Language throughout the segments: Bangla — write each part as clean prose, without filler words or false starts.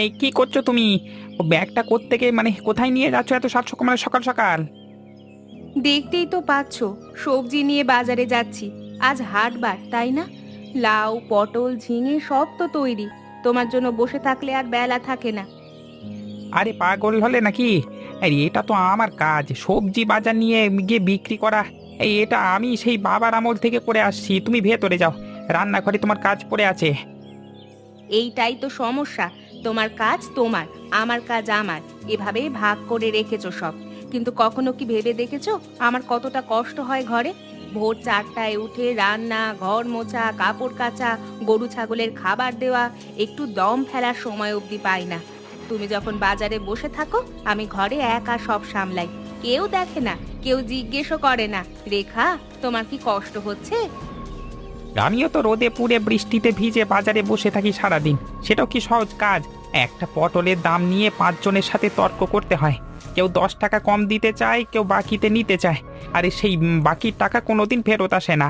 এই কি করছো তুমি? ও ব্যাগটা কোত্থেকে মানে কোথায় নিয়ে যাচ্ছ এত সাত সকাল মানে সকাল সকাল? দেখতেই তো পাচ্ছো, সবজি নিয়ে বাজারে যাচ্ছি। আজ হাটবার, তাই না? লাউ, পটল, ঝিঙে সব তো তৈরি। তোমার জন্য বসে থাকলে আর বেলা থাকে না। আরে পাগল হলে নাকি? আরে এটা তো আমার কাজ, সবজি বাজার নিয়ে গিয়ে বিক্রি করা। এটা আমি সেই বাবার আমল থেকে করে আসছি। তুমি ভেতরে যাও, রান্নাঘরে তোমার কাজ পড়ে আছে। এইটাই তো সমস্যা। তোমার কাজ তোমার, আমার কাজ আমার। এভাবেই ভাগ করে রেখেছো সব। কিন্তু কখনো কি ভেবে দেখেছো আমার কতটা কষ্ট হয় ঘরে? ভোর 4টায় উঠে রান্না, ঘর মোছা, কাপড় কাচা, গরু ছাগলের খাবার দেওয়া, একটু দম ফেলার সময় অবধি পাই না। তুমি যখন বাজারে বসে থাকো, আমি ঘরে একা সব সামলাই। কেউ দেখে না, কেউ জিজ্ঞেসও করে না। রেখা, তোমার কি কষ্ট হচ্ছে? আমিও তো রোদে পুড়ে বৃষ্টিতে ভিজে বাজারে বসে থাকি সারাদিন। সেটাও কি সহজ কাজ? একটা পটলের দাম নিয়ে পাঁচজনের সাথে তর্ক করতে হয়। কেউ 10 টাকা কম দিতে চায়, কেউ বাকিতে নিতে চায়। আরে সেই বাকির টাকা কোনোদিন ফেরত আসে না।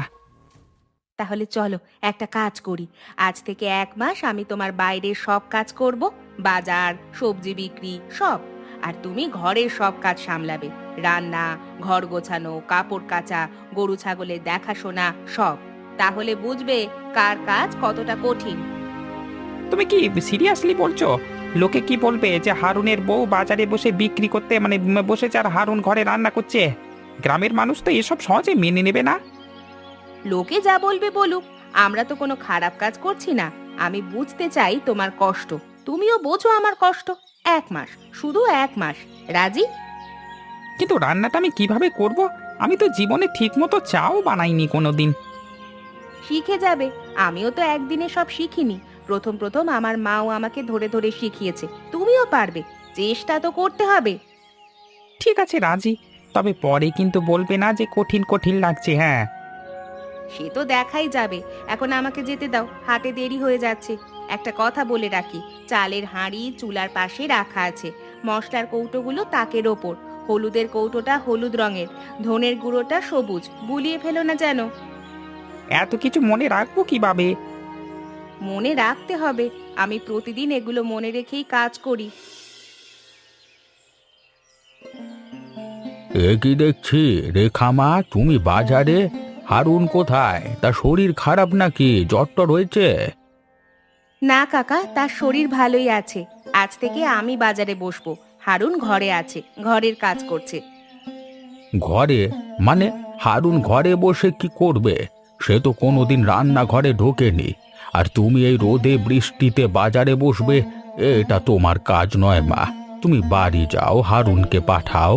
তাহলে চলো, একটা কাজ করি। আজ থেকে 1 মাস আমি তোমার বাইরের সব কাজ করব। বাজার, সবজি বিক্রি সব। আর তুমি ঘরের সব কাজ সামলাবে। রান্না, ঘর গোছানো, কাপড় কাচা, গরু ছাগলের দেখাশোনা সব। তাহলে বুঝবে কার কাজ কতটা কঠিন। তুমি কি সিরিয়াসলি বলছো? লোকে কি বলবে যে হারুনের বউ বাজারে বসে বিক্রি করতে মানে বসেছে আর হারুন ঘরে রান্না করছে? গ্রামের মানুষ তো এসব সহজে মেনে নেবে না। লোকে যা বলবে বলুক, আমরা তো কোনো খারাপ কাজ করছি না। আমি বুঝতে চাই তোমার কষ্ট। তুমিও বোঝো আমার কষ্ট। 1 মাস, শুধু 1 মাস। রাজি? কিন্তু রান্নাটা আমি কিভাবে করব? আমি তো জীবনে ঠিকমতো চাও বানাইনি কোনোদিন। শিখে যাবে। আমিও তো একদিনে সব শিখিনি। প্রথম প্রথম আমার মাও আমাকে ধরে ধরে শিখিয়েছে। তুমিও পারবে। চেষ্টা তো করতে হবে। ঠিক আছে রাজি, তবে পরে কিন্তু বলবে না যে কঠিন কঠিন লাগছে, হ্যাঁ? সে তো দেখাই যাবে। এখন আমাকে যেতে দাও, হাটে দেরি হয়ে যাচ্ছে। একটা কথা বলে রাখি, চালের হাঁড়ি চুলার পাশে রাখা আছে। মশলার কৌটোগুলো তাকের ওপর। হলুদের কৌটোটা হলুদ রঙের, ধনের গুঁড়োটা সবুজ। গুলিয়ে ফেলো না যেন। এত কিছু মনে রাখবো কিভাবে? মনে রাখতে হবে। আমি প্রতিদিন এগুলো মনে রেখেই কাজ করি। এ কি দেখছি, রেখা মা, তুমি বাজারে? হারুন কোথায়? তার শরীর খারাপ নাকি? জ্বর টর হয়েছে? না কাকা, তার শরীর ভালোই আছে। আজ থেকে আমি বাজারে বসবো। হারুন ঘরে আছে, ঘরের কাজ করছে। ঘরে? মানে হারুন ঘরে বসে কি করবে? সে তো কোনোদিন রান্নাঘরে ঢোকেনি। আর তুমি এই রোদে বৃষ্টিতে বাজারে বসবে? এটা তোমার কাজ নয় মা। তুমি বাড়ি যাও, হারুনকে পাঠাও।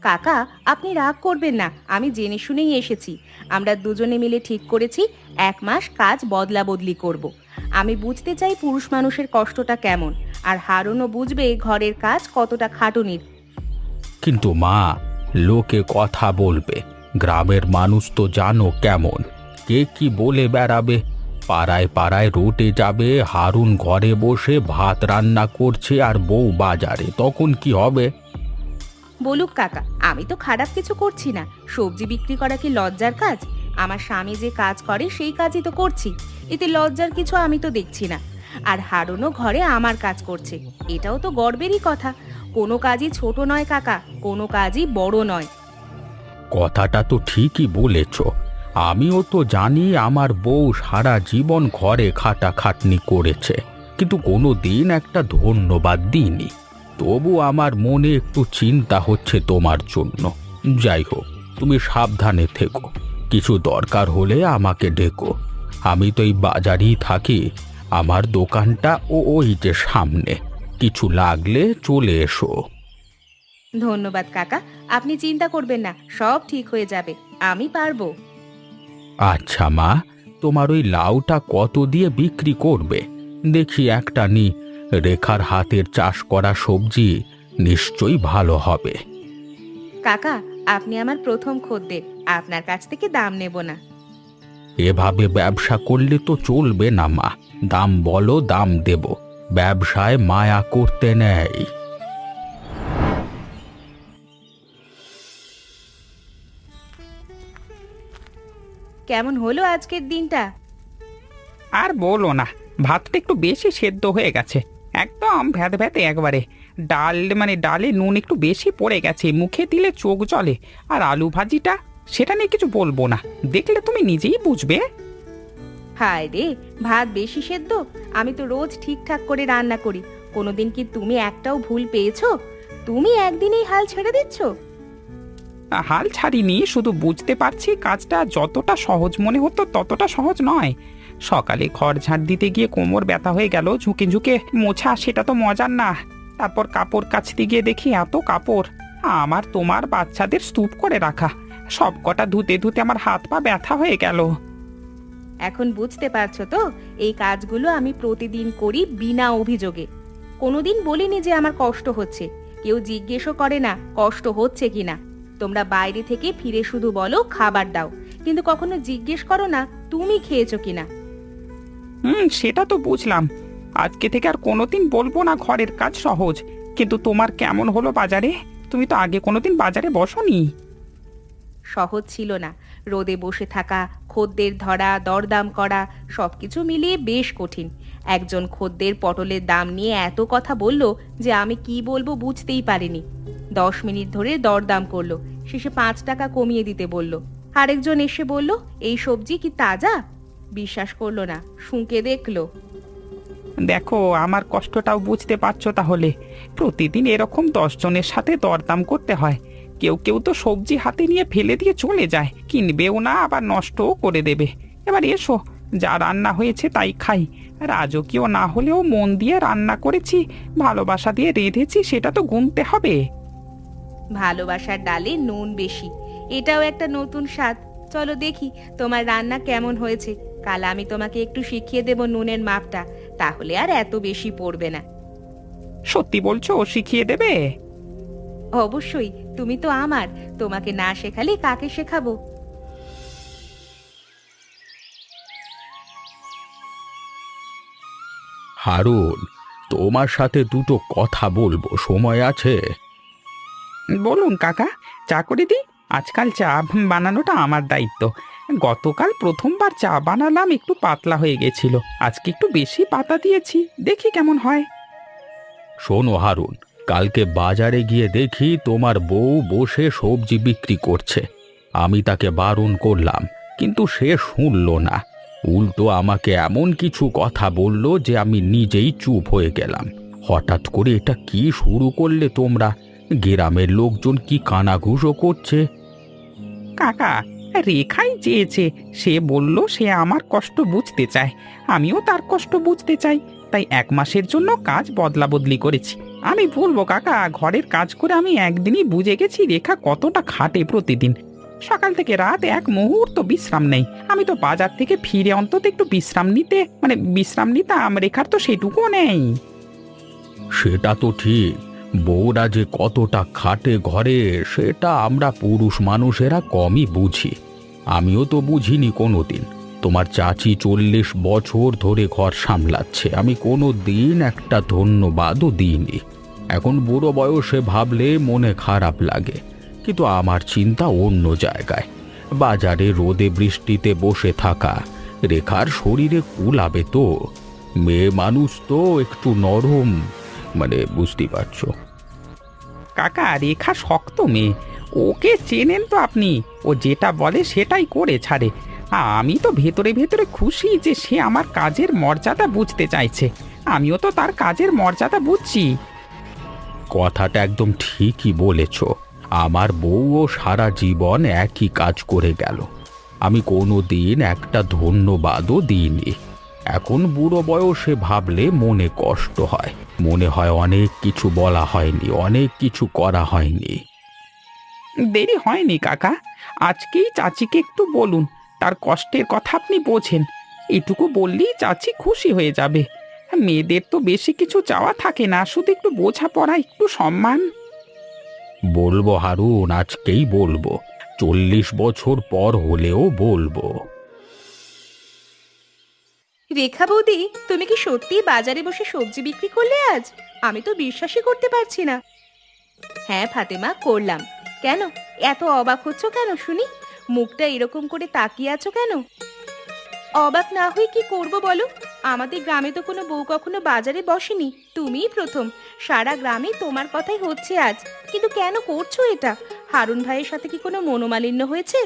কাকা, আপনি রাগ করবেন না। আমি জেনে শুনেই এসেছি। আমরা দুজনে মিলে ঠিক করেছি 1 মাস কাজ বদলা বদলি করব। আমি বুঝতে চাই পুরুষ মানুষের কষ্টটা কেমন। আর হারুনও বুঝবে ঘরের কাজ কতটা খাটুনির। কিন্তু মা, লোকে কথা বলবে। গ্রামের মানুষ তো জানো কেমন। কে কি বলে বেড়াবে। পাড়ায় পাড়ায় রোটে যাবে হারুন ঘরে বসে ভাত রান্না করছে আর বউ বাজারে, তখন কি হবে? বলুক কাকা, আমি তো খারাপ কিছু করছি না। সবজি বিক্রি করা কি লজ্জার কাজ? আমার স্বামী যে কাজ করে সেই কাজই তো করছি। এতে লজ্জার কিছু আমি তো দেখছি না। আর হারুনও ঘরে আমার কাজ করছে। এটাও তো গর্বেরই কথা। কোনো কাজই ছোট নয় কাকা, কোনো কাজই বড় নয়। কথাটা তো ঠিকই বলেছ। আমিও তো জানি আমার বউ সারা জীবন ঘরে খাটাখাটনি করেছে, কিন্তু কোনো দিন একটা ধন্যবাদ দিইনি। তবু আমার মনে একটু চিন্তা হচ্ছে তোমার জন্য। যাই হোক, তুমি সাবধানে থেকো। কিছু দরকার হলে আমাকে ডেকো। আমি তো এই বাজারেই থাকি। আমার দোকানটা ওই যে সামনে। কিছু লাগলে চলে এসো। ধন্যবাদ কাকা। আপনি চিন্তা করবেন না, সব ঠিক হয়ে যাবে। আমি পারবো। আচ্ছা মা, তোমার ওই লাউটা কত দিয়ে বিক্রি করবে? দেখি একটা নি। রেখার হাতের চাষ করা সবজি নিশ্চয়ই ভালো হবে। কাকা, আপনি আমার প্রথম খদ্দের। আপনার কাছ থেকে দাম নেব না। এভাবে ব্যবসা করলে তো চলবে না মা। দাম বলো, দাম দেব। ব্যবসায় মায়া করতে নেই। কেমন হলো আজকের দিনটা? আর বলো না, ভাতটা একটু বেশি সেদ্ধ হয়ে গেছে, একদম ভ্যাত ভ্যাতে একবারে। ডালে নুন একটু বেশি পড়ে গেছে, মুখে দিলে চোখ জ্বলে। আর আলু ভাজিটা, সেটা নিয়ে কিছু বলবো না, দেখলে তুমি নিজেই বুঝবে। হায় রে, ভাত বেশি সেদ্ধ? আমি তো রোজ ঠিকঠাক করে রান্না করি, কোনোদিন কি তুমি একটাও ভুল পেয়েছো? তুমি একদিনেই হাল ছেড়ে দিচ্ছ? হাল ছাড়িনি, শুধু বুঝতে পারছি কাজটা যতটা সহজ মনে হতো ততটা সহজ নয়। সকালে খড় ঝাড় দিতে গিয়ে কোমর ব্যথা হয়ে গেল, ঝুঁকে ঝুঁকে মোছা, সেটা তো মজার না। তারপর কাপড় কাচতে গিয়ে দেখি এত কাপড়, আমার তোমার বাচ্চাদের স্তূপ করে রাখা, সব কটা ধুতে ধুতে আমার হাত পা ব্যথা হয়ে গেল। এখন বুঝতে পারছো তো, এই কাজগুলো আমি প্রতিদিন করি বিনা অভিযোগে। কোনোদিন বলিনি যে আমার কষ্ট হচ্ছে, কেউ জিজ্ঞেসও করে না কষ্ট হচ্ছে কিনা। তোমরা বাইরে থেকে ফিরে শুধু বলো খাবার দাও, কিন্তু কখনো জিজ্ঞেস করো না তুমি খেয়েছো কিনা। সেটা তো বুঝলাম, আজকে থেকে আর কোনোদিন বলবো না ঘরের কাজ সহজ। কিন্তু তোমার কেমন হলো বাজারে? তুমি তো আগে কোনোদিন বাজারে বসোনি। সহজ ছিল না, রোদে বসে থাকা, খদ্দের ধরা, দরদাম করা, সবকিছু মিলিয়ে বেশ কঠিন। একজন খদ্দের পটলের দাম নিয়ে এত কথা বলল যে আমি কি বলবো বুঝতেই পারিনি। 10 মিনিট ধরে দরদাম করলো, শেষে 5 টাকা কমিয়ে দিতে বলল। আরেকজন এসে বলল এই সবজি কি তাজা? বিশ্বাস করলো না, শুঁকে দেখলো। দেখো, আমার কষ্টটাও বুঝতে পারছো তাহলে। প্রতিদিন এরকম 10 জনের সাথে দরদাম করতে হয়। কেউ কেউ তো সবজি হাতে নিয়ে ফেলে দিয়ে চলে যায়, কিনবেও না, আবার নষ্টও করে দেবে। এবার এসো, যা রান্না হয়েছে তাই খাই। রাজকীয় না হলেও মন দিয়ে রান্না করেছি, ভালোবাসা দিয়ে রেঁধেছি, সেটা তো গুনতে হবে। ভালোবাসার ডালে নুন বেশি, এটাও একটা নতুন স্বাদ। চলো দেখি তোমার রান্না কেমন হয়েছে। কাল আমি তোমাকে একটু শিখিয়ে দেব নুনের মাপটা, তাহলে আর এত বেশি পড়বে না। সত্যি বলছো, শিখিয়ে দেবে? অবশ্যই, তুমি তো আমার, তোমাকে না শেখালে কাকে শেখাবো? হারুন, তোমার সাথে দুটো কথা বলবো, সময় আছে? বলুন কাকা, চা করে দিই। আজকাল চা বানানোটা আমার দায়িত্ব। গতকাল প্রথমবার চা বানালাম, একটু পাতলা হয়ে গেছিল, আজকে একটু বেশি পাতা দিয়েছি, দেখি কেমন হয়। শোনো হারুন, কালকে বাজারে গিয়ে দেখি তোমার বউ বসে সবজি বিক্রি করছে। আমি তাকে বারণ করলাম, কিন্তু সে শুনল না। উল্টো আমাকে এমন কিছু কথা বলল যে আমি নিজেই চুপ হয়ে গেলাম। হঠাৎ করে এটা কি শুরু করলে তোমরা? গ্রামের লোকজন কি কানাঘুষো করছে। কাকা, রেখাই চেয়েছে, সে বলল সে আমার কষ্ট বুঝতে চায়, আমিও তার কষ্ট বুঝতে চাই, তাই 1 মাসের জন্য কাজ বদলা বদলি করেছি। আমি বলবো কাকা, ঘরের কাজ করে আমি একদিনই বুঝে গেছি রেখা কতটা খাটে প্রতিদিন। সকাল থেকে রাত এক মুহূর্ত বিশ্রাম নেই। আমি তো বাজার থেকে ফিরে অন্তত একটু বিশ্রাম নিতাম, রেখার তো সেটুকুও নেই। সেটা তো ঠিক, বউরা যে কতটা খাটে ঘরে সেটা আমরা পুরুষ মানুষেরা কমই বুঝি। আমিও তো বুঝিনি কোনোদিন। তোমার চাচি 40 বছর ধরে ঘর সামলাচ্ছে, আমি কোনো দিন একটা ধন্যবাদও দিইনি। এখন বুড়ো বয়সে ভাবলে মনে খারাপ লাগে, কিন্তু আমার চিন্তা অন্য জায়গায়। বাজারে রোদে বৃষ্টিতে বসে থাকা রেখার শরীরে কুলাবে তো? মেয়ে মানুষ তো একটু নরম, বুঝতে পারছো। কাকা, রেখা শক্ত মেয়ে, ওকে চেনেন তো আপনি, ও যেটা বলে সেটাই করে ছাড়ে। আমি তো ভেতরে ভেতরে খুশি যে সে আমার কাজের মর্যাদা বুঝতে চাইছে, আমিও তো তার কাজের মর্যাদা বুঝছি। কথাটা একদম ঠিকই বলেছ। আমার বউও সারা জীবন একই কাজ করে গেল, আমি কোনো দিন একটা ধন্যবাদও দিইনি। এখন বুড়ো বয়সে ভাবলে মনে কষ্ট হয়, মনে হয় অনেক কিছু বলা হয়নি, অনেক কিছু করা হয়নি। দেরি হয়নি কাকা, আজকেই চাচিকে একটু বলুন, তার কষ্টের কথা আপনি বোঝেন। এটুকু বললেই চাচি খুশি হয়ে যাবে। মেয়েদের তো বেশি কিছু চাওয়া থাকে না, শুধু একটু বোঝাপড়া, একটু সম্মান। বলবো হারুন, আজকেই বলবো, 40 বছর পর হলেও বলবো। রেখা বৌদি, তুমি কি সত্যি বাজারে বসে সবজি বিক্রি করলে আজ? আমি তো বিশ্বাসই করতে পারছি না। হ্যাঁ ফাতেমা, করলাম। কেন এত অবাক হচ্ছ কেন শুনি? মুখটা এরকম করে তাকিয়ে আছো কেন? অবাক না হয়ে কি করব বলো? আমাদের গ্রামে তো কোনো বউ কখনো বাজারে বসেনি, তুমিই প্রথম। সারা গ্রামে তোমার কথাই হচ্ছে আজ, কিন্তু কেন করছো এটা? হারুন ভাইয়ের সাথে কি কোনো মনোমালিন্য হয়েছে?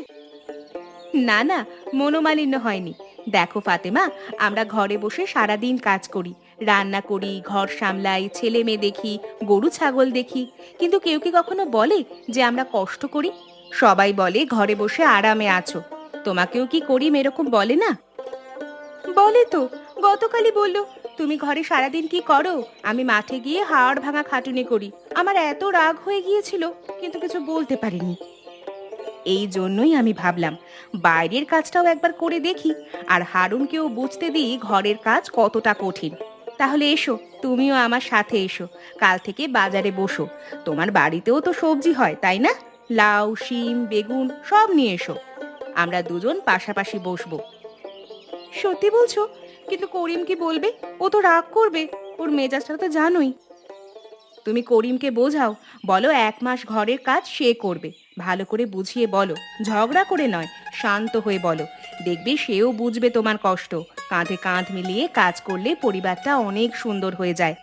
না না, মনোমালিন্য হয়নি। দেখো ফাতেমা, আমরা ঘরে বসে সারা দিন কাজ করি, রান্না করি, ঘর সামলাই, ছেলে মেয়ে দেখি, গরু ছাগল দেখি, কিন্তু কেউ কি কখনো বলে যে আমরা কষ্ট করি? সবাই বলে ঘরে বসে আরামে আছো। তোমাকেও কি করিম এরকম বলে না? বলে তো, গতকালই বললো তুমি ঘরে সারাদিন কি করো, আমি মাঠে গিয়ে হাড় ভাঙা খাটুনি করি। আমার এত রাগ হয়ে গিয়েছিল, কিন্তু কিছু বলতে পারিনি। এই জন্যই আমি ভাবলাম বাইরের কাজটাও একবার করে দেখি, আর হারুনকেও বুঝতে দিই ঘরের কাজ কতটা কঠিন। তাহলে এসো, তুমিও আমার সাথে এসো, কাল থেকে বাজারে বসো। তোমার বাড়িতেও তো সবজি হয় তাই না? লাউ, শিম, বেগুন সব নিয়ে এসো, আমরা দুজন পাশাপাশি বসবো। সত্যি বলছো? কিন্তু করিম কি বলবে? ও তো রাগ করবে, ওর মেজাজটা তো জানোই। তুমি করিমকে বোঝাও, বলো 1 মাস ঘরের কাজ সে করবে। ভালো করে বুঝিয়ে বলো, ঝগড়া করে নয়, শান্ত হয়ে বলো। দেখবে সেও বুঝবে তোমার কষ্ট। কাঁধে কাঁধ মিলিয়ে কাজ করলে পরিবারটা অনেক সুন্দর হয়ে যায়।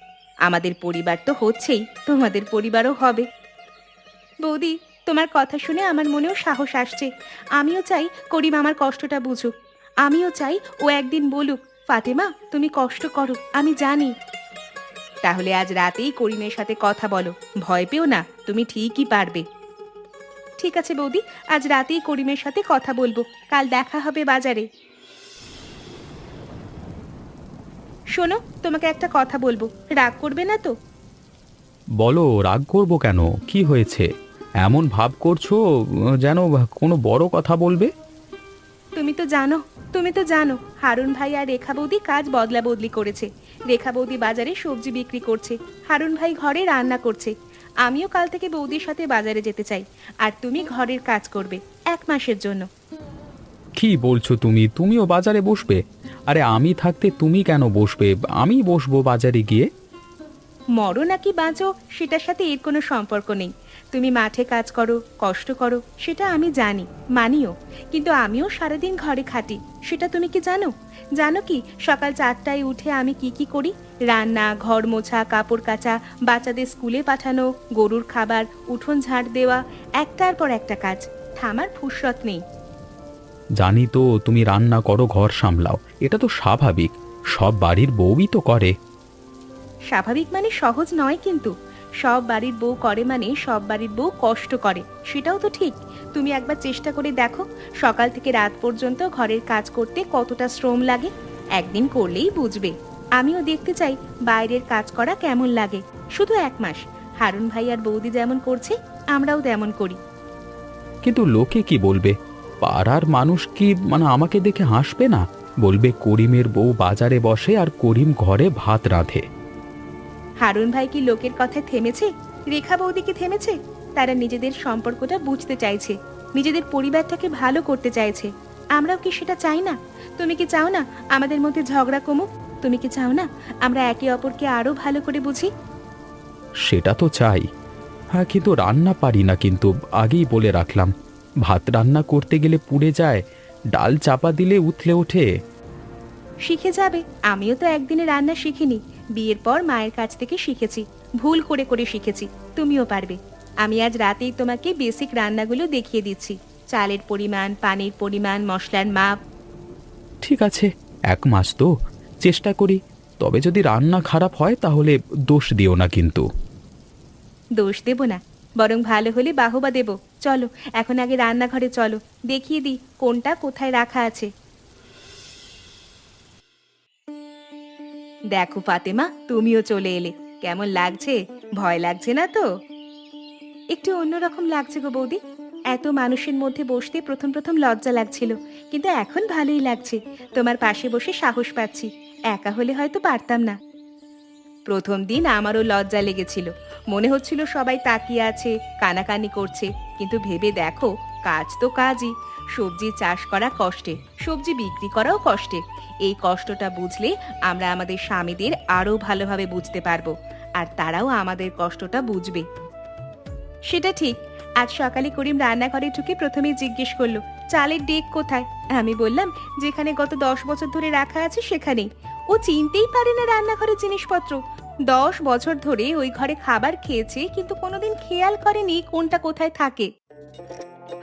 আমাদের পরিবার তো হচ্ছেই, তোমাদের পরিবারও হবে। বৌদি, তোমার কথা শুনে আমার মনেও সাহস আসছে। আমিও চাই করিম আমার কষ্টটা বুঝুক। আমিও চাই ও একদিন বলুক, ফাতেমা তুমি কষ্ট করো, আমি জানি। তাহলে আজ রাতেই করিমের সাথে কথা বলো, ভয় পেও না, তুমি ঠিকই পারবে। ঠিক আছে বৌদি, আজ রাতেই করিমের সাথে কথা বলবো, কাল দেখা হবে বাজারে। শোনো, তোমাকে একটা কথা বলবো, রাগ করবে না তো? বলো, রাগ করবো কেন? কি হয়েছে? এমন ভাব করছো যেন কোনো বড় কথা বলবে। তুমি তো জানো, তুমি তো জানো হারুন ভাই আর রেখা বৌদি কাজ বদলা বদলি করেছে। রেখা বৌদি বাজারে সবজি বিক্রি করছে, হারুন ভাই ঘরে রান্না করছে। আমিও কাল থেকে বৌদির সাথে বাজারে যেতে চাই, আর তুমি ঘরের কাজ করবে 1 মাসের জন্য। কি বলছো তুমি? তুমিও বাজারে বসবে? আরে আমি থাকতে তুমি কেন বসবে? আমি বসবো বাজারে গিয়ে। মরো নাকি বাঁচো সেটার সাথে এর কোনো সম্পর্ক নেই। তুমি মাঠে কাজ করো, কষ্ট করো, সেটা আমি জানি, মানিও। কিন্তু আমিও সারাদিন ঘরে খাটি, সেটা তুমি কি জানো? জানো কি সকাল 4টায় উঠে আমি কি কি করি? রান্না, ঘর মোছা, কাপড় কাচা, বাচ্চাদের স্কুলে পাঠানো, গরুর খাবার, উঠোন ঝাড় দেওয়া, একটার পর একটা কাজ, থামার ফুরসত নেই। জানি তো তুমি রান্না করো, ঘর সামলাও, এটা তো স্বাভাবিক, সব বাড়ির বউই তো করে। স্বাভাবিক মানে সহজ নয়, কিন্তু সব বাড়ির বউ করে মানে সব বাড়ির বউ কষ্ট করে, সেটাও তো ঠিক। তুমি একবার চেষ্টা করে দেখো, সকাল থেকে রাত পর্যন্ত ঘরের কাজ করতে কতটা শ্রম লাগে। একদিন করলেই বুঝবে। আমিও দেখতে চাই বাইরের কাজ করা কেমন লাগে। শুধু 1 মাস, হারুন ভাই আর বৌদি যেমন করছে আমরাও তেমন করি। কিন্তু লোকে কি বলবে? পাড়ার মানুষ কি আমাকে দেখে হাসবে না? বলবে করিমের বউ বাজারে বসে আর করিম ঘরে ভাত রাঁধে। হারুন ভাই কি লোকের কথায় থেমেছে? রেখা বৌদি কি থেমেছে? তারা নিজেদের সম্পর্কটা বুঝতে চাইছে, নিজেদের পরিবারটাকে ভালো করতে চাইছে। আমরাও কি সেটা চাই না? তুমি কি চাও না আমাদের মধ্যে ঝগড়া কমুক? তুমি কি চাও না আমরা একে অপরকে আরো ভালো করে বুঝি? সেটা তো চাই। হ্যাঁ, কিন্তু রান্না পারি না, কিন্তু আগেই বলে রাখলাম। ভাত রান্না করতে গেলে পুড়ে যায়, ডাল চাপা দিলে উথলে ওঠে। শিখে যাবে। আমিও তো একদিনে রান্না শিখিনি, বিয়ের পর মায়ের কাছ থেকে শিখেছি, ভুল করে করে শিখেছি। তুমিও পারবে। আমি আজ রাতেই তোমাকে বেসিক রান্নাগুলো দেখিয়ে দিচ্ছি, চালের পরিমাণ, পানির পরিমাণ, মশলার মাপ। ঠিক আছে, 1 মাস তো চেষ্টা করি। তবে যদি রান্না খারাপ হয় তাহলে দোষ দিও না কিন্তু। দোষ দেব না, বরং ভালো হলে বাহবা দেব। চলো এখন আগে রান্নাঘরে চলো, দেখিয়ে দিই কোনটা কোথায় রাখা আছে। দেখো ফাতেমা, তুমিও চলে এলে, কেমন লাগছে? ভয় লাগছে না তো? একটু অন্যরকম লাগছে গো বৌদি। এত মানুষের মধ্যে বসতে প্রথম প্রথম লজ্জা লাগছিল, কিন্তু এখন ভালোই লাগছে। তোমার পাশে বসে সাহস পাচ্ছি, একা হলে হয়তো পারতাম না। প্রথম দিন আমারও লজ্জা লেগেছিল, মনে হচ্ছিল সবাই তাকিয়ে আছে, কানাকানি করছে। কিন্তু ভেবে দেখো, কাজ তো কাজই। সবজি চাষ করা কষ্টের, সবজি বিক্রি করাও কষ্টের। এই কষ্টটা বুঝলে আমরা আমাদের স্বামীদের আরো ভালোভাবে বুঝতে পারবো, আর তারাও আমাদের কষ্টটা বুঝবে। সেটা ঠিক। আজ সকালে করিম রান্নাঘরে ঢুকে প্রথমেই জিজ্ঞেস করলো চালের ডেক কোথায়। আমি বললাম যেখানে গত 10 বছর ধরে রাখা আছে সেখানেই। ও ও চিনতেই পারে না রান্নাঘরের জিনিসপত্র। 10 বছর ধরে ওই ঘরে খাবার খেয়েছে, কিন্তু কোনোদিন খেয়াল করেনি কোনটা কোথায় থাকে।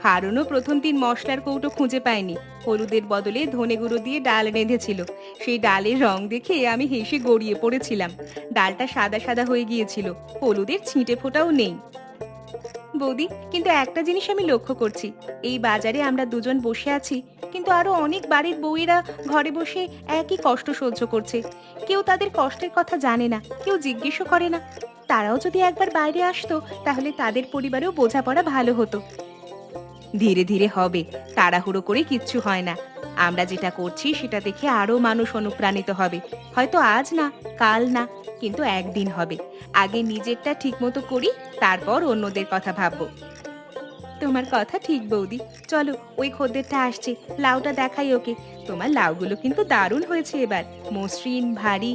হারুনও প্রথম দিন মশলার কৌটো খুঁজে পায়নি, হলুদের বদলে ধনে গুঁড়ো দিয়ে ডাল রেঁধেছিল। সেই ডালের রং দেখে আমি হেসে গড়িয়ে পড়েছিলাম। ডালটা সাদা সাদা হয়ে গিয়েছিল, হলুদের ছিটে ফোঁটাও নেই। বৌদি, কিন্তু একটা জিনিস আমি লক্ষ্য করছি, এই বাজারে আমরা দুজন বসে আছি, কিন্তু আরো অনেক বাড়ির বউয়েরা ঘরে বসে একই কষ্ট সহ্য করছে। কেউ তাদের কষ্টের কথা জানে না, কেউ জিজ্ঞেসও করে না। তারাও যদি একবার বাইরে আসতো, তাহলে তাদের পরিবারেও বোঝাপড়া ভালো হতো। ধীরে ধীরে হবে, তাড়াহুড়ো করে কিচ্ছু হয় না। আমরা যেটা করছি সেটা দেখে আরো মানুষ অনুপ্রাণিত হবে। হয়তো আজ না, কাল না, কিন্তু একদিন হবে। আগে নিজেরটা ঠিক মতো করি, তারপর অন্যদের কথা ভাববো। তোমার কথা ঠিক বৌদি। চলো, ওই খদ্দেরটা আসছে, লাউটা দেখাই ওকে। তোমার লাউগুলো কিন্তু দারুণ হয়েছে এবার, মসৃণ ভারী।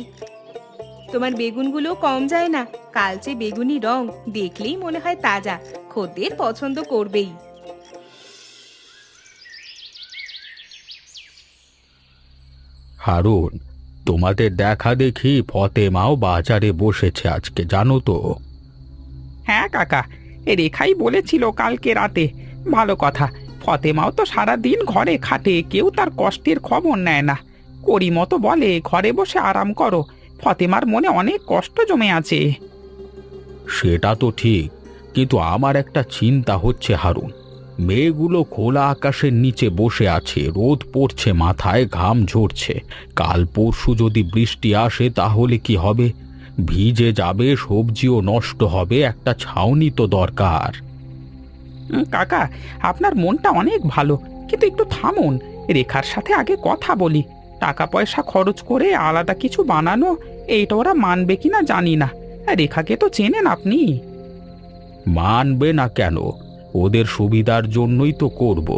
তোমার বেগুনগুলো কম যায় না, কালচে বেগুনি রং, দেখলেই মনে হয় তাজা। খদ্দের পছন্দ করবেই। হারুন, তোমাদের দেখা দেখি ফতেমাও বাজারে বসেছে আজকে, জানো তো? হ্যাঁ কাকা, এ রেখাই বলেছিল কালকে রাতে। ভালো কথা, ফতেমাও তো সারা দিন ঘরে খাটে, কেউ তার কষ্টের খবর নেয় না। করিমতো বলে ঘরে বসে আরাম করো, ফতেমার মনে অনেক কষ্ট জমে আছে। সেটা তো ঠিক, কিন্তু আমার একটা চিন্তা হচ্ছে হারুন। মেয়েগুলো খোলা আকাশের নিচে বসে আছে, রোদ পড়ছে, মাথায় ঘাম ঝরছে। কাল পরশু যদি বৃষ্টি আসে তাহলে কি হবে? ভিজে যাবে, সবজিও নষ্ট হবে, একটা ছাউনি তো দরকার। কাকা, আপনার মনটা অনেক ভালো, কিন্তু একটু থামুন। রেখার সাথে আগে কথা বলি। টাকা পয়সা খরচ করে আলাদা কিছু বানানো, এইটা ওরা মানবে কিনা জানি না। রেখাকে তো চেনেন আপনি। মানবে না কেন? ওদের সুবিধার জন্যই তো করব।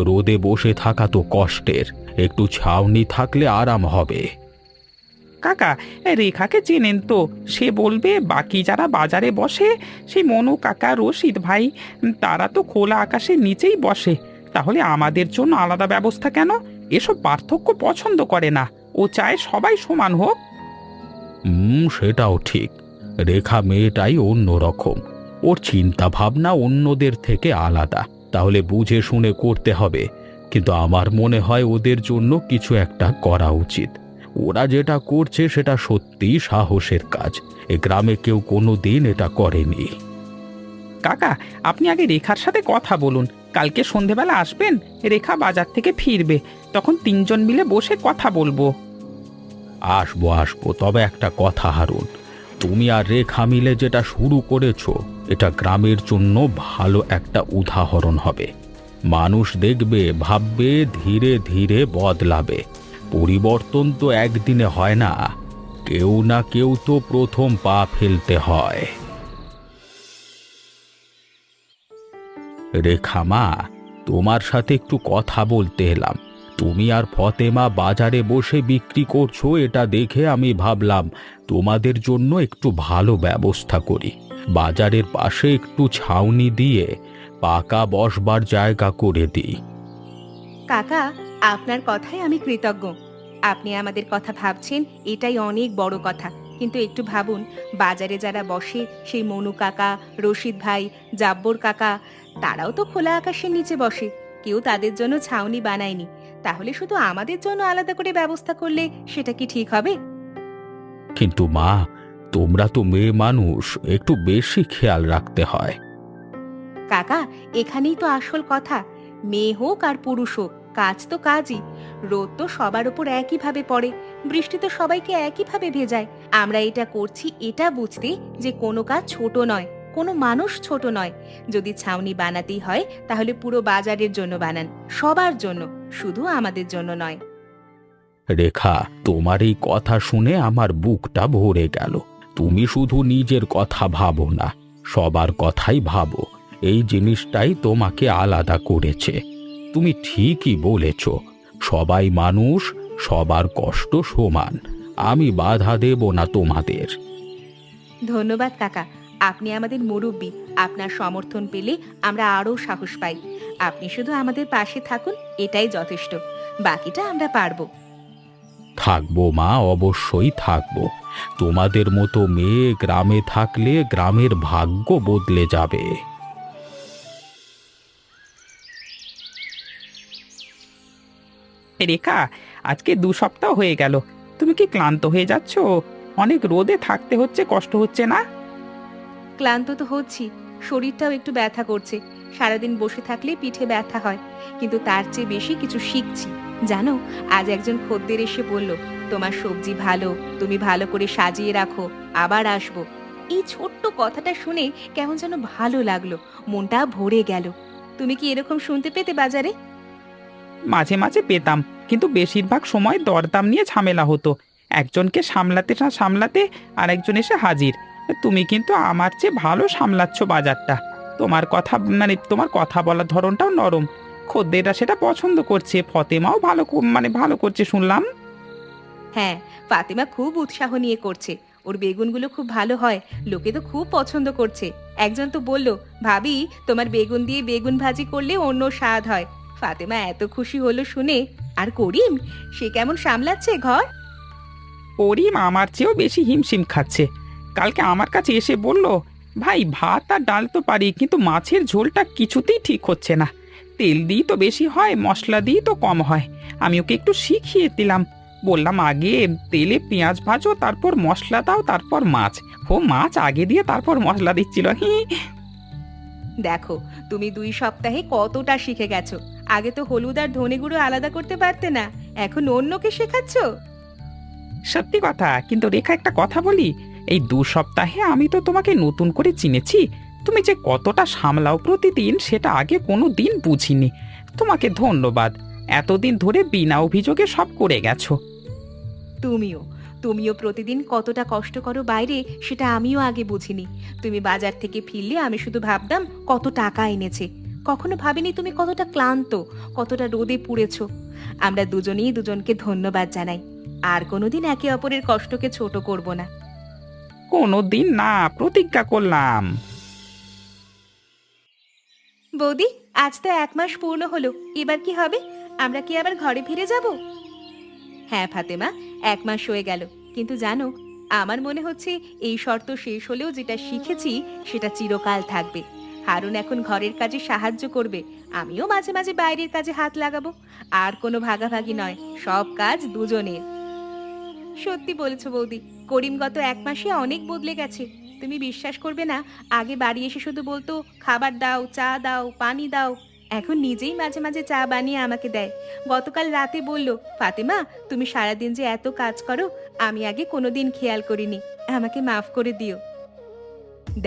রোদে বসে থাকা তো কষ্টের, একটু ছাউনি থাকলে আরাম হবে। কাকা, রেখাকে চেনেন তো? সে বলবে বাকি যারা বাজারে বসে, সেই মনু কাকা, রশিদ ভাই, তারা তো খোলা আকাশের নিচেই বসে। তাহলে আমাদের জন্য আলাদা ব্যবস্থা কেন? এসব পার্থক্য পছন্দ করে না, ও চায় সবাই সমান হোক। সেটাও ঠিক। রেখা মেয়েটাই অন্য রকম, ওর চিন্তা ভাবনা অন্যদের থেকে আলাদা। তাহলে বুঝে শুনে করতে হবে, কিন্তু আমার মনে হয় ওদের জন্য কিছু একটা করা উচিত। ওরা যেটা করছে সেটা সত্যিই সাহসের কাজ। এ গ্রামে কেউ কোনো দিন এটা করেনি। কাকা, আপনি আগে রেখার সাথে কথা বলুন। কালকে সন্ধেবেলা আসবেন, রেখা বাজার থেকে ফিরবে, তখন তিনজন মিলে বসে কথা বলবো। আসবো আসবো, তবে একটা কথা হারুন, তুমি আর রেখা মিলে যেটা শুরু করেছো, এটা গ্রামের জন্য ভালো একটা উদাহরণ হবে। মানুষ দেখবে, ভাববে, ধীরে ধীরে বদলাবে। পরিবর্তন তো একদিনে হয় না, কেউ না কেউ তো প্রথম পা ফেলতে হয়। রেখা মা, তোমার সাথে একটু কথা বলতে এলাম। তুমি আর ফতেমা বাজারে বসে বিক্রি করছো, এটা দেখে আমি ভাবলাম তোমাদের জন্য একটু ভালো ব্যবস্থা করি। বাজারের পাশে একটু ছাউনি দিয়ে পাকা বসবার জায়গা করে দিই। কাকা, আপনার কথায় আমি কৃতজ্ঞ। আপনি আমাদের কথা ভাবছেন, এটাই অনেক বড় কথা। কিন্তু একটু ভাবুন, বাজারে যারা বসে, সেই মনু কাকা, রশিদ ভাই, জাব্বর কাকা, তারাও তো খোলা আকাশের নিচে বসে। কেউ তাদের জন্য ছাউনি বানায়নি। তাহলে শুধু আমাদের জন্য আলাদা করে ব্যবস্থা করলে সেটা কি ঠিক হবে? কিন্তু মা, তোমরা তো মেয়ে মানুষ, একটু বেশি খেয়াল রাখতে হয়। কাকা, এখানেই তো আসল কথা। মেয়ে হোক আর পুরুষ হোক, কাজ তো কাজই। রোদ তো সবার উপর একইভাবে পড়ে, বৃষ্টি তো সবাইকে একইভাবে ভেজায়। আমরা এটা করছি এটা বুঝতে যে কোনো কাজ ছোট নয়, কোনো মানুষ ছোট নয়। যদি ছাউনি বানাতেই হয়, তাহলে পুরো বাজারের জন্য বানান, সবার জন্য, শুধু আমাদের জন্য নয়। রেখা, তোমার এই কথা শুনে আমার বুকটা ভরে গেল। তুমি শুধু নিজের কথা ভাবো না, সবার কথাই ভাবো। এই জিনিসটাই তোমাকে আলাদা করেছে। তুমি ঠিকই বলেছ, সবাই মানুষ, সবার কষ্ট সমান। আমি বাধা দেব না তোমাদের। ধন্যবাদ কাকা, আপনি আমাদের মুরব্বী। আপনার সমর্থন পেলে আমরা আরো সাহস পাই। আপনি শুধু আমাদের পাশে থাকুন, এটাই যথেষ্ট। বাকিটা আমরা পারবো। থাকবো মা, অবশ্যই থাকবো। তোমাদের মতো মেয়ে গ্রামে থাকলে গ্রামের ভাগ্য বদলে যাবে। রেখা, আজকে 2 সপ্তাহ হয়ে গেল। তুমি কি ক্লান্ত হয়ে যাচ্ছ? অনেক রোদে থাকতে হচ্ছে, কষ্ট হচ্ছে না? ক্লান্ত তো হচ্ছি, শরীরটাও একটু ব্যথা করছে। সারাদিন বসে থাকলে পিঠে ব্যথা হয়, কিন্তু তার চেয়ে বেশি কিছু শিখছি। জানো, আজ একজন খদ্দের এসে বলল, তোমার সবজি ভালো, তুমি ভালো করে সাজিয়ে রাখো, আবার আসবো। এই ছোট্ট কথাটা শুনে কেমন যেন ভালো লাগলো, মনটা ভরে গেল। তুমি কি এরকম শুনতে পেতে বাজারে? মাঝে মাঝে পেতাম, কিন্তু বেশিরভাগ সময় দরদাম নিয়ে ঝামেলা হতো। একজনকে সামলাতে না সামলাতে আর একজন এসে হাজির। তুমি কিন্তু আমার চেয়ে ভালো সামলাচ্ছ বাজারটা। তোমার কথা বলার ধরনটাও নরম। খদ্দেররা সেটা পছন্দ করছে। ফতেমাও ভালো করছে শুনলাম। হ্যাঁ, ফাতিমা খুব উৎসাহ নিয়ে করছে। ওর বেগুনগুলো খুব ভালো হয়, লোকে তো খুব পছন্দ করছে। একজন তো বলল, ভাবি তোমার বেগুন দিয়ে বেগুন ভাজি করলে অন্য স্বাদ হয়। ফাতেমা এত খুশি হলো শুনে। আর করিম, সে কেমন সামলাচ্ছে ঘর? করিম আমার চেয়েও বেশি হিমশিম খাচ্ছে। কালকে আমার কাছে এসে বলল, ভাই ভাত আর ডাল তো পারি, কিন্তু মাছের ঝোলটা কিছুতেই ঠিক হচ্ছে না। তেল দিই তো বেশি হয়, মশলা দিই তো কম হয়। আমি ওকে একটু শিখিয়ে দিলাম। বললাম আগে তেলে পেঁয়াজ ভাজো, তারপর মশলা দাও, তারপর মাছ। ও মাছ আগে দিয়ে তারপর মশলা দিচ্ছিল। দেখো, তুমি 2 সপ্তাহে কতটা শিখে গেছো। আগে তো হলুদ আর ধনে গুঁড়ো আলাদা করতে পারতে না, এখন অন্যকে শেখাচ্ছো। সত্যি কথা, কিন্তু রেখা একটা কথা বলি, এই 2 সপ্তাহে আমি তো তোমাকে নতুন করে চিনেছি। তুমি যে কতটা সামলাও প্রতিদিন, সেটা আগে কোনো দিন বুঝিনি। তোমাকে ধন্যবাদ। এতদিন ধরে বিনা অভিযোগে সব করে গেছো। তুমিও তুমিও প্রতিদিন কতটা কষ্ট করো বাইরে, সেটা আমিও আগে বুঝিনি। তুমি বাজার থেকে ফিরলে আমি শুধু ভাবতাম কত টাকা এনেছে, কখনো ভাবিনি তুমি কতটা ক্লান্ত, কতটা রোদে পুড়েছো। আমরা দুজনেই দুজনকে ধন্যবাদ জানাই। আর কোনোদিন একে অপরের কষ্টকে ছোট করব না। কোনো দিন না, প্রতিজ্ঞা করলাম। বৌদি, আজ তো 1 মাস পূর্ণ হলো, এবার কি হবে? আমরা কি আবার ঘরে ফিরে যাব? হ্যাঁ ফাতেমা, 1 মাস হয়ে গেল, কিন্তু জানো, আমার মনে হচ্ছে এই শর্ত শেষ হলেও যেটা শিখেছি সেটা চিরকাল থাকবে। হারুন এখন ঘরের কাজে সাহায্য করবে, আমিও মাঝে মাঝে বাইরের কাজে হাত লাগাবো। আর কোনো ভাগাভাগি নয়, সব কাজ দুজনের। সত্যি বলেছো বৌদি, করিম গত 1 মাসে অনেক বদলে গেছে। তুমি বিশ্বাস করবে না, আগে বাড়ি এসে শুধু বলতো খাবার দাও, চা দাও, পানি দাও। এখন নিজেই মাঝে মাঝে চা বানিয়ে আমাকে দেয়। গতকাল রাতে বলল, ফাতেমা তুমি সারাদিন যে এত কাজ করো, আমি আগে কোনোদিন খেয়াল করিনি, আমাকে মাফ করে দিও।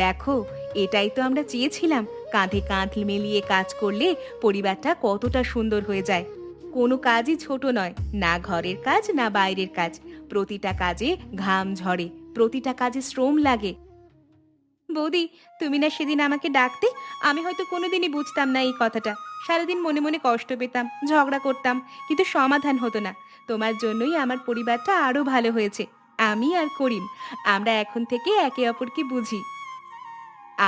দেখো, এটাই তো আমরা চেয়েছিলাম। কাঁধে কাঁধ মিলিয়ে কাজ করলে পরিবারটা কতটা সুন্দর হয়ে যায়। কোনো কাজই ছোট নয়, না ঘরের কাজ না বাইরের কাজ। প্রতিটা কাজে ঘাম ঝরে, প্রতিটা কাজে শ্রম লাগে। বৌদি, তুমি না সেদিন আমাকে ডাকতে, আমি হয়তো কোনোদিনই বুঝতাম না এই কথাটা। সারাদিন মনে মনে কষ্ট পেতাম, ঝগড়া করতাম, কিন্তু সমাধান হতো না। তোমার জন্যই আমার পরিবারটা আরো ভালো হয়েছে। আমি আর করিম, আমরা এখন থেকে একে অপরকে বুঝি।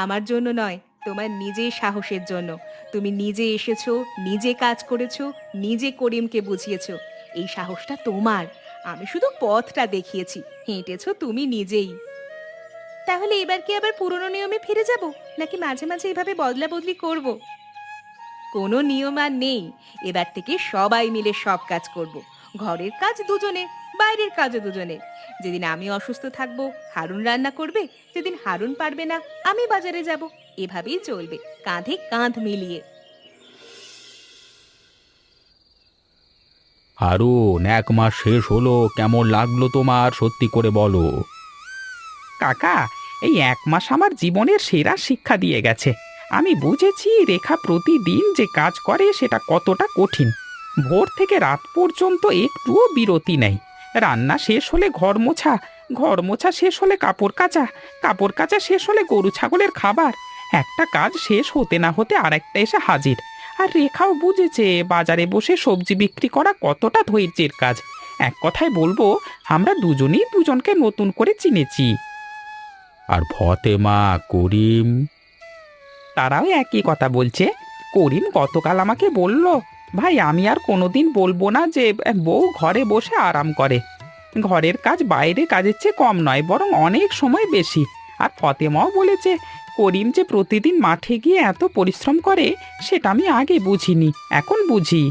আমার জন্য নয়, তোমার নিজের সাহসের জন্য। তুমি নিজে এসেছো, নিজে কাজ করেছো, নিজে করিমকে বুঝিয়েছো। এই সাহসটা তোমার। আমি শুধু পথটা দেখিয়েছি, হেঁটেছো তুমি নিজেই। তাহলে এবার কি আবার পুরনো নিয়মে ফিরে যাব, নাকি মাঝে মাঝে এভাবে বদলা বদলি করব? কোনো নিয়ম আর নেই। এবার থেকে সবাই মিলে সব কাজ করব। ঘরের কাজ দুজনে, বাইরের কাজও দুজনে। যেদিন আমি অসুস্থ থাকবো, হারুন রান্না করবে। যেদিন হারুন পারবে না, আমি বাজারে যাব। এভাবেই চলবে, কাঁধে কাঁধ মিলিয়ে। হারুন, 1 মাস শেষ হলো, কেমন লাগলো তোমার সত্যি করে বলো। কাকা, এই 1 মাস আমার জীবনের সেরা শিক্ষা দিয়ে গেছে। আমি বুঝেছি রেখা প্রতিদিন যে কাজ করে সেটা কতটা কঠিন। ভোর থেকে রাত পর্যন্ত একটুও বিরতি নেই। রান্না শেষ হলে ঘর মোছা, ঘর মোছা শেষ হলে কাপড় কাচা, কাপড় কাচা শেষ হলে গরু ছাগলের খাবার। একটা কাজ শেষ হতে না হতে আরেকটা এসে হাজির। আর রেখাও বুঝেছে বাজারে বসে সবজি বিক্রি করা কতটা ধৈর্যের কাজ। এক কথায় বলবো, আমরা দুজনেই দুজনকে নতুন করে চিনেছি। আর ফতেমা, করিম? তারাও একই কথা বলছে। করিম গতকাল আমাকে বলল, ভাই আমি আর কোনোদিন বলবো না যে বউ ঘরে বসে আরাম করে। ঘরের কাজ বাইরে কাজের চেয়ে কম নয়, বরং অনেক সময় বেশি। আর ফতেমাও বলেছে করিম যে প্রতিদিন মাঠে গিয়ে এত পরিশ্রম করে, সেটা আমি আগে বুঝিনি, এখন বুঝি।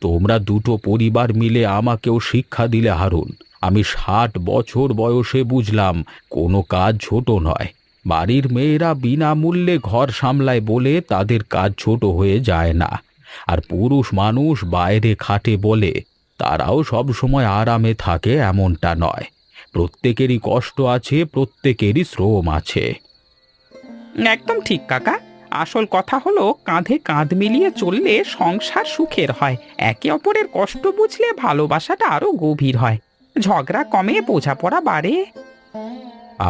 তোমরা দুটো পরিবার মিলে আমাকেও শিক্ষা দিলে হারুন। আমি 60 বছর বয়সে বুঝলাম কোনো কাজ ছোট নয়। বাড়ির মেয়েরা বিনামূল্যে ঘর সামলায় বলে তাদের কাজ ছোট হয়ে যায় না। আর পুরুষ মানুষ বাইরে খাটে বলে তারাও সব সময় আরামে থাকে এমনটা নয়। প্রত্যেকেরই কষ্ট আছে, প্রত্যেকেরই শ্রম আছে। একদম ঠিক কাকা। আসল কথা হলো কাঁধে কাঁধ মিলিয়ে চললে সংসার সুখের হয়। একে অপরের কষ্ট বুঝলে ভালোবাসাটা আরো গভীর হয়, ঝগড়া কমে, বোঝাপড়া বাড়ে।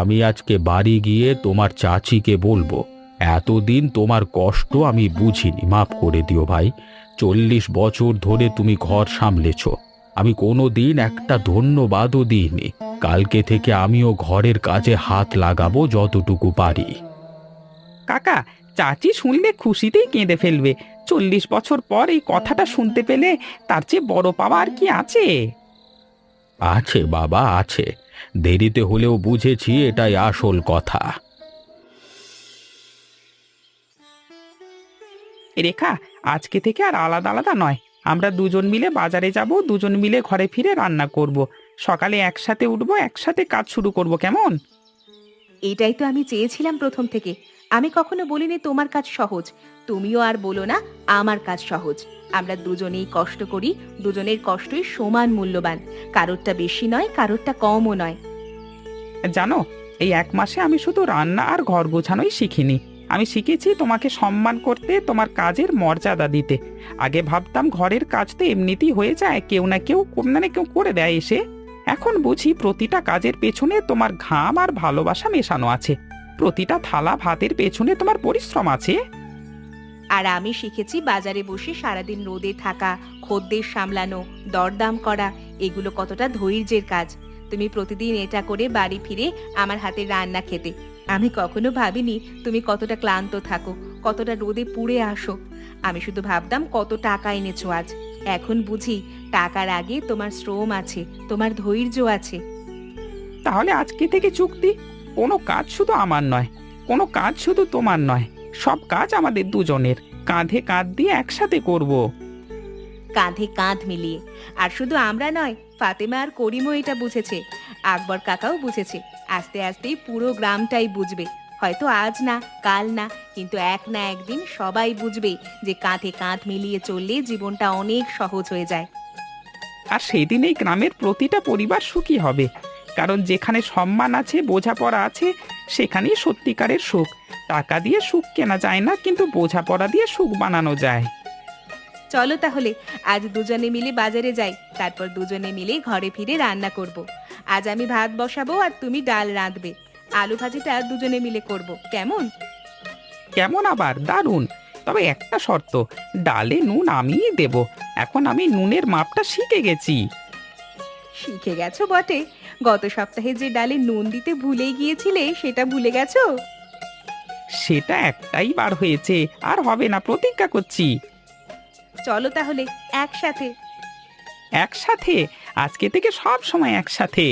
আমি আজকে বাড়ি গিয়ে তোমার চাচিকে বলবো এতদিন তোমার কষ্ট আমি বুঝিনি, মাফ করে দিও ভাই। 40 বছর ধরে তুমি ঘর সামলেছ, আমি কোনো দিন একটা ধন্যবাদও দিইনি। কালকে থেকে আমিও ঘরের কাজে হাত লাগাবো যতটুকু পারি। কাকা, চাচি শুনলে খুশিতেই কেঁদে ফেলবে। 40 বছর পর এই কথাটা শুনতে পেলে তার চেয়ে বড় পাওয়া আর কি আছে? আছে বাবা, আছে। দেরিতে হলেও বুঝেছি এটাই আসল কথা। রেখা, আজকে থেকে আর আলাদা আলাদা নয়। আমরা দুজন মিলে বাজারে যাব, দুজন মিলে ঘরে ফিরে রান্না করব। সকালে একসাথে উঠবো, একসাথে কাজ শুরু করব, কেমন? এটাই তো আমি চেয়েছিলাম প্রথম থেকে। আমি কখনো বলিনি তোমার কাজ সহজ, তুমিও আর বলো না আমার কাজ সহজ। আমরা দুজনেই কষ্ট করি, দুজনের কষ্টই সমান মূল্যবান। কারোরটা বেশি নয়, কারোরটা কমও নয়। জানো, এই 1 মাসে আমি শুধু রান্না আর ঘর গোছানোই শিখিনি, আমি শিখেছি তোমাকে সম্মান করতে, তোমার কাজের মর্যাদা দিতে। আগে ভাবতাম ঘরের কাজ তো এমনিতেই হয়ে যায়, কেউ না কেউ কেউ করে দেয় এসে। এখন বুঝি প্রতিটা কাজের পেছনে তোমার ঘাম আর ভালোবাসা মেশানো আছে, প্রতিটা থালা ভাতের পেছনে তোমার পরিশ্রম আছে। আর আমি শিখেছি বাজারে বসে সারাদিন রোদে থাকা, খদ্দের সামলানো, দরদাম করা, এগুলো কতটা ধৈর্যের কাজ। তুমি প্রতিদিন এটা করে বাড়ি ফিরে আমার হাতে রান্না খেতে। আমি কখনো ভাবিনি তুমি কতটা ক্লান্ত থাকো, কতটা রোদে পুড়ে আসো। আমি শুধু ভাবতাম কত টাকা এনেছো আজ। এখন বুঝি টাকার আগে তোমার শ্রম আছে, তোমার ধৈর্য আছে। তাহলে আজকে থেকে চুক্তি, কোনো কাজ শুধু আমার নয়, কোনো কাজ শুধু তোমার নয়, সব কাজ আমাদের দুজনের। কাঁধে কাঁধ দিয়ে একসাথে করব। কাঁধে কাঁধ মিলিয়ে। আর শুধু আমরা নয়, ফাতেমা আর করিমও এটা বুঝেছে, আকবর কাকাও বুঝেছে। আস্তে আস্তেই পুরো গ্রামটাই বুঝবে। হয়তো আজ না, কাল না, কিন্তু এক না একদিন সবাই বুঝবে যে কাঁধে কাঁধ মিলিয়ে চললে জীবনটা অনেক সহজ হয়ে যায়। আর সেদিন এই গ্রামের প্রতিটা পরিবার সুখী হবে, কারণ যেখানে সম্মান আছে, বোঝাপড়া আছে, সেখানেই সত্যিকারের সুখ। টাকা দিয়ে সুখ কেনা যায় না, কিন্তু বোঝাপড়া দিয়ে সুখ বানানো যায়। চলো তাহলে আজ দুজনে মিলে বাজারে যাই, তারপর দুজনে মিলে ঘরে ফিরে রান্না করব। আজ আমি ভাত বসাবো আর তুমি ডাল রাঁধবে। আলু ভাজিটা দুজনে মিলে করব, কেমন? কেমন আবার? দারুণ। তবে একটা শর্ত, ডালে নুন আমিই দেব। এখন আমি নুনের মাপটা শিখে গেছি। শিখে গেছো বটে, গত সপ্তাহে যে ডালে নুন দিতে ভুলেই গিয়েছিলে সেটা ভুলে গেছো? সেটা একটাই বার হয়েছে, আর হবে না, প্রতিজ্ঞা করছি। চলো তাহলে একসাথে। একসাথে? আজকে থেকে সব সময় একসাথে।